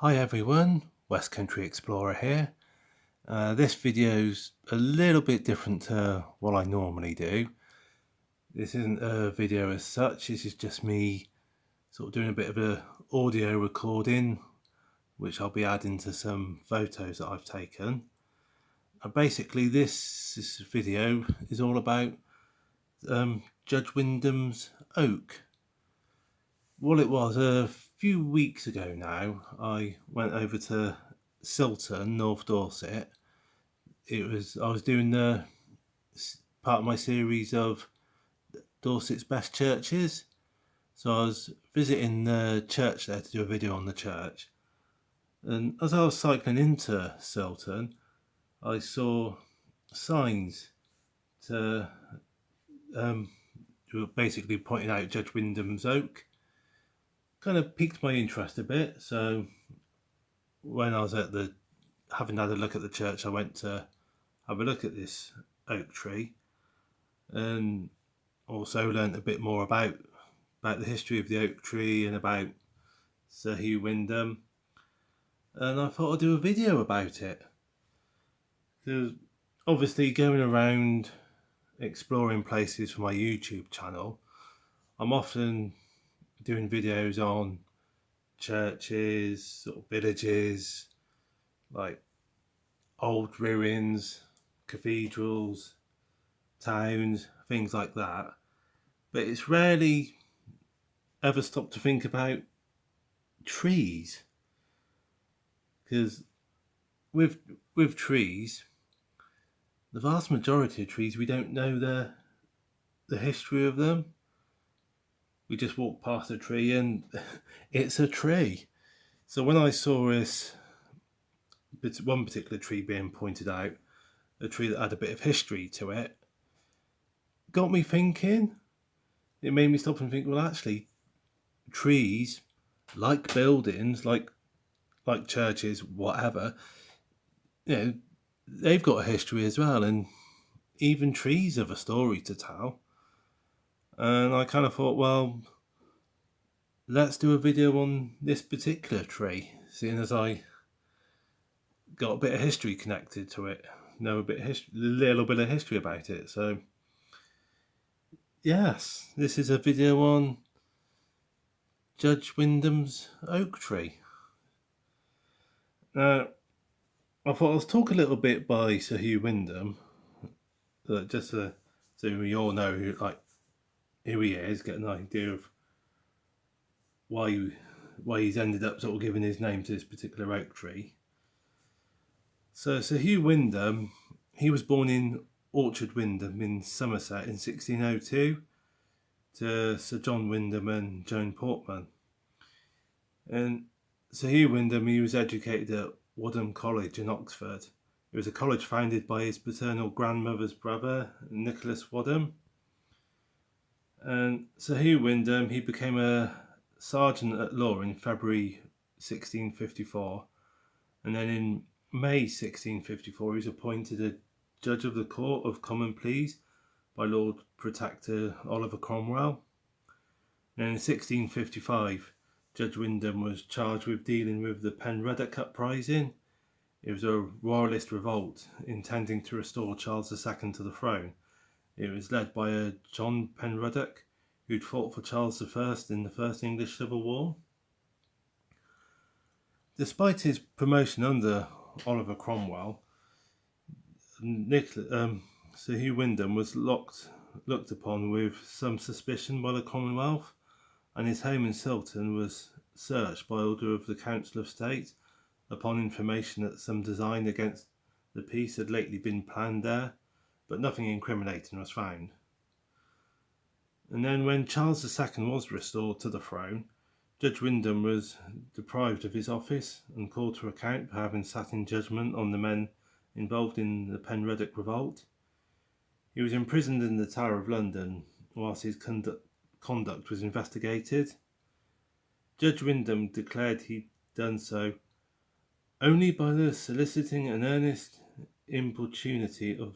Hi everyone, West Country Explorer here. This video's a little bit different to what I normally do. This isn't a video as such, this is just me sort of doing a bit of a audio recording, which I'll be adding to some photos that I've taken. And basically this video is all about Judge Wyndham's oak. What it was, a few weeks ago now, I went over to Silton, North Dorset. I was doing the part of my series of Dorset's best churches. So I was visiting the church there to do a video on the church. And as I was cycling into Silton, I saw signs to basically pointing out Judge Wyndham's oak. Kind of piqued my interest a bit. So when I was having had a look at the church, I went to have a look at this oak tree and also learnt a bit more about the history of the oak tree and about Sir Hugh Wyndham. And I thought I'd do a video about it. Because obviously going around exploring places for my YouTube channel, I'm often doing videos on churches, sort of villages, like old ruins, cathedrals, towns, things like that. But it's rarely ever stopped to think about trees. Because with trees, the vast majority of trees, we don't know the history of them. We just walk past a tree and it's a tree. So when I saw one particular tree being pointed out, a tree that had a bit of history to it, got me thinking. It made me stop and think, well, actually, trees, like buildings, like churches, whatever, they've got a history as well, and even trees have a story to tell. And I kind of thought, well, let's do a video on this particular tree, seeing as I got a bit of history connected to it, know a little bit of history about it. So yes, this is a video on Judge Wyndham's oak tree. Now, I thought I'll talk a little bit by Sir Hugh Wyndham, just so we all know who he is, get an idea of why he's ended up sort of giving his name to this particular oak tree. So Sir Hugh Wyndham, he was born in Orchard Wyndham in Somerset in 1602 to Sir John Wyndham and Joan Portman. And Sir Hugh Wyndham, he was educated at Wyndham College in Oxford. It was a college founded by his paternal grandmother's brother, Nicholas Wyndham. And Sir Hugh Wyndham, he became a sergeant at law in February 1654. And then in May 1654, he was appointed a Judge of the Court of Common Pleas by Lord Protector Oliver Cromwell. And in 1655, Judge Wyndham was charged with dealing with the Penruddock uprising. It was a royalist revolt intending to restore Charles II to the throne. It was led by a John Penruddock, who'd fought for Charles I in the First English Civil War. Despite his promotion under Oliver Cromwell, Sir Hugh Wyndham was looked upon with some suspicion by the Commonwealth, and his home in Silton was searched by order of the Council of State upon information that some design against the peace had lately been planned there, but nothing incriminating was found. And then when Charles II was restored to the throne, Judge Wyndham was deprived of his office and called to account for having sat in judgment on the men involved in the Penruddock revolt. He was imprisoned in the Tower of London whilst his conduct was investigated. Judge Wyndham declared he'd done so only by the soliciting and earnest importunity of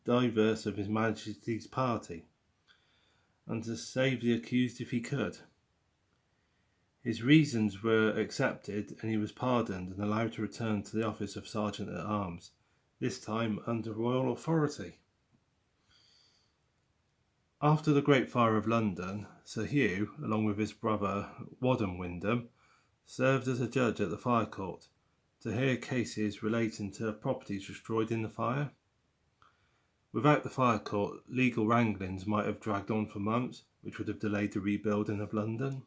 divers of His Majesty's party, and to save the accused if he could. His reasons were accepted and he was pardoned and allowed to return to the office of Sergeant at Arms, this time under royal authority. After the Great Fire of London, Sir Hugh, along with his brother Wyndham, served as a judge at the Fire Court to hear cases relating to properties destroyed in the fire. Without the Fire Court, legal wranglings might have dragged on for months, which would have delayed the rebuilding of London.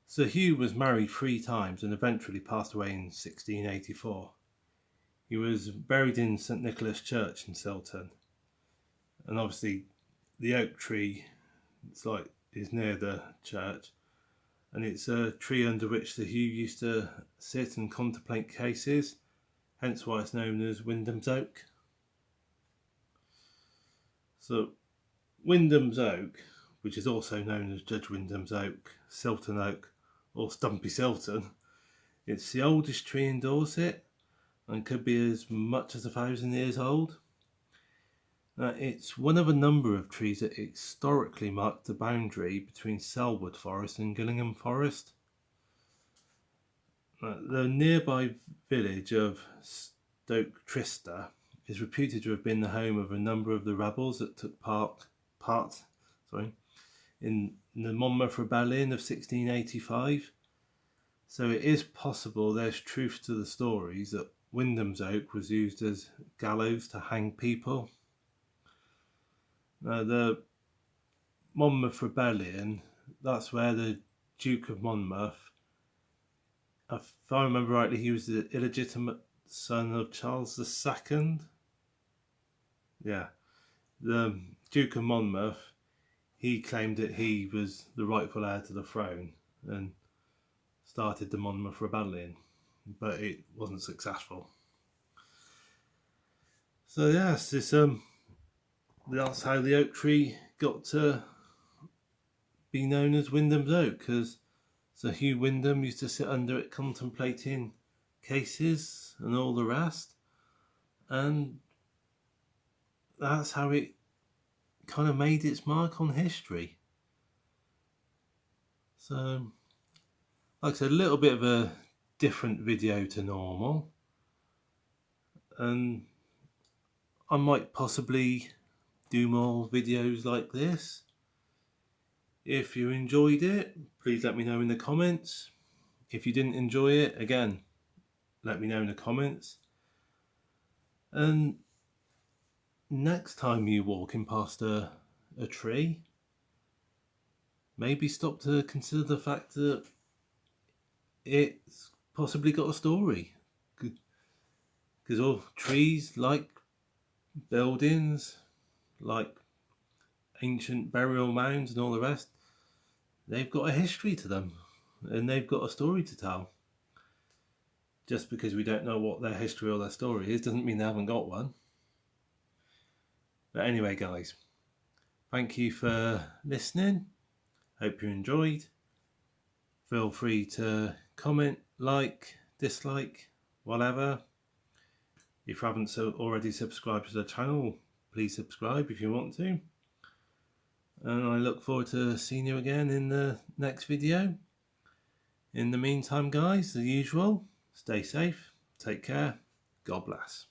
Sir Hugh was married 3 times and eventually passed away in 1684. He was buried in St Nicholas Church in Silton. And obviously the oak tree is near the church, and it's a tree under which Sir Hugh used to sit and contemplate cases, hence why it's known as Wyndham's Oak. So Wyndham's Oak, which is also known as Judge Wyndham's Oak, Silton Oak, or Stumpy Silton, it's the oldest tree in Dorset and could be as much as 1,000 years old. It's one of a number of trees that historically marked the boundary between Selwood Forest and Gillingham Forest. The nearby village of Stoke Trista is reputed to have been the home of a number of the rebels that took part in the Monmouth Rebellion of 1685. So it is possible there's truth to the stories that Wyndham's Oak was used as gallows to hang people. The Monmouth Rebellion, that's where the Duke of Monmouth, if I remember rightly, he was the illegitimate son of Charles II. Yeah, the Duke of Monmouth, he claimed that he was the rightful heir to the throne and started the Monmouth Rebellion, but it wasn't successful. So yes, that's how the oak tree got to be known as Wyndham's Oak, because Sir Hugh Wyndham used to sit under it contemplating cases and all the rest, and that's how it kind of made its mark on history. So, like I said, a little bit of a different video to normal, and I might possibly do more videos like this. If you enjoyed it, please let me know in the comments. If you didn't enjoy it, again, let me know in the comments. And next time you're walking past a tree, maybe stop to consider the fact that it's possibly got a story. Because all trees, like buildings, like ancient burial mounds and all the rest, they've got a history to them and they've got a story to tell. Just because we don't know what their history or their story is doesn't mean they haven't got one. But anyway, guys, thank you for listening. Hope you enjoyed. Feel free to comment, like, dislike, whatever. If you haven't already subscribed to the channel, please subscribe if you want to. And I look forward to seeing you again in the next video. In the meantime, guys, as usual, stay safe, take care, God bless.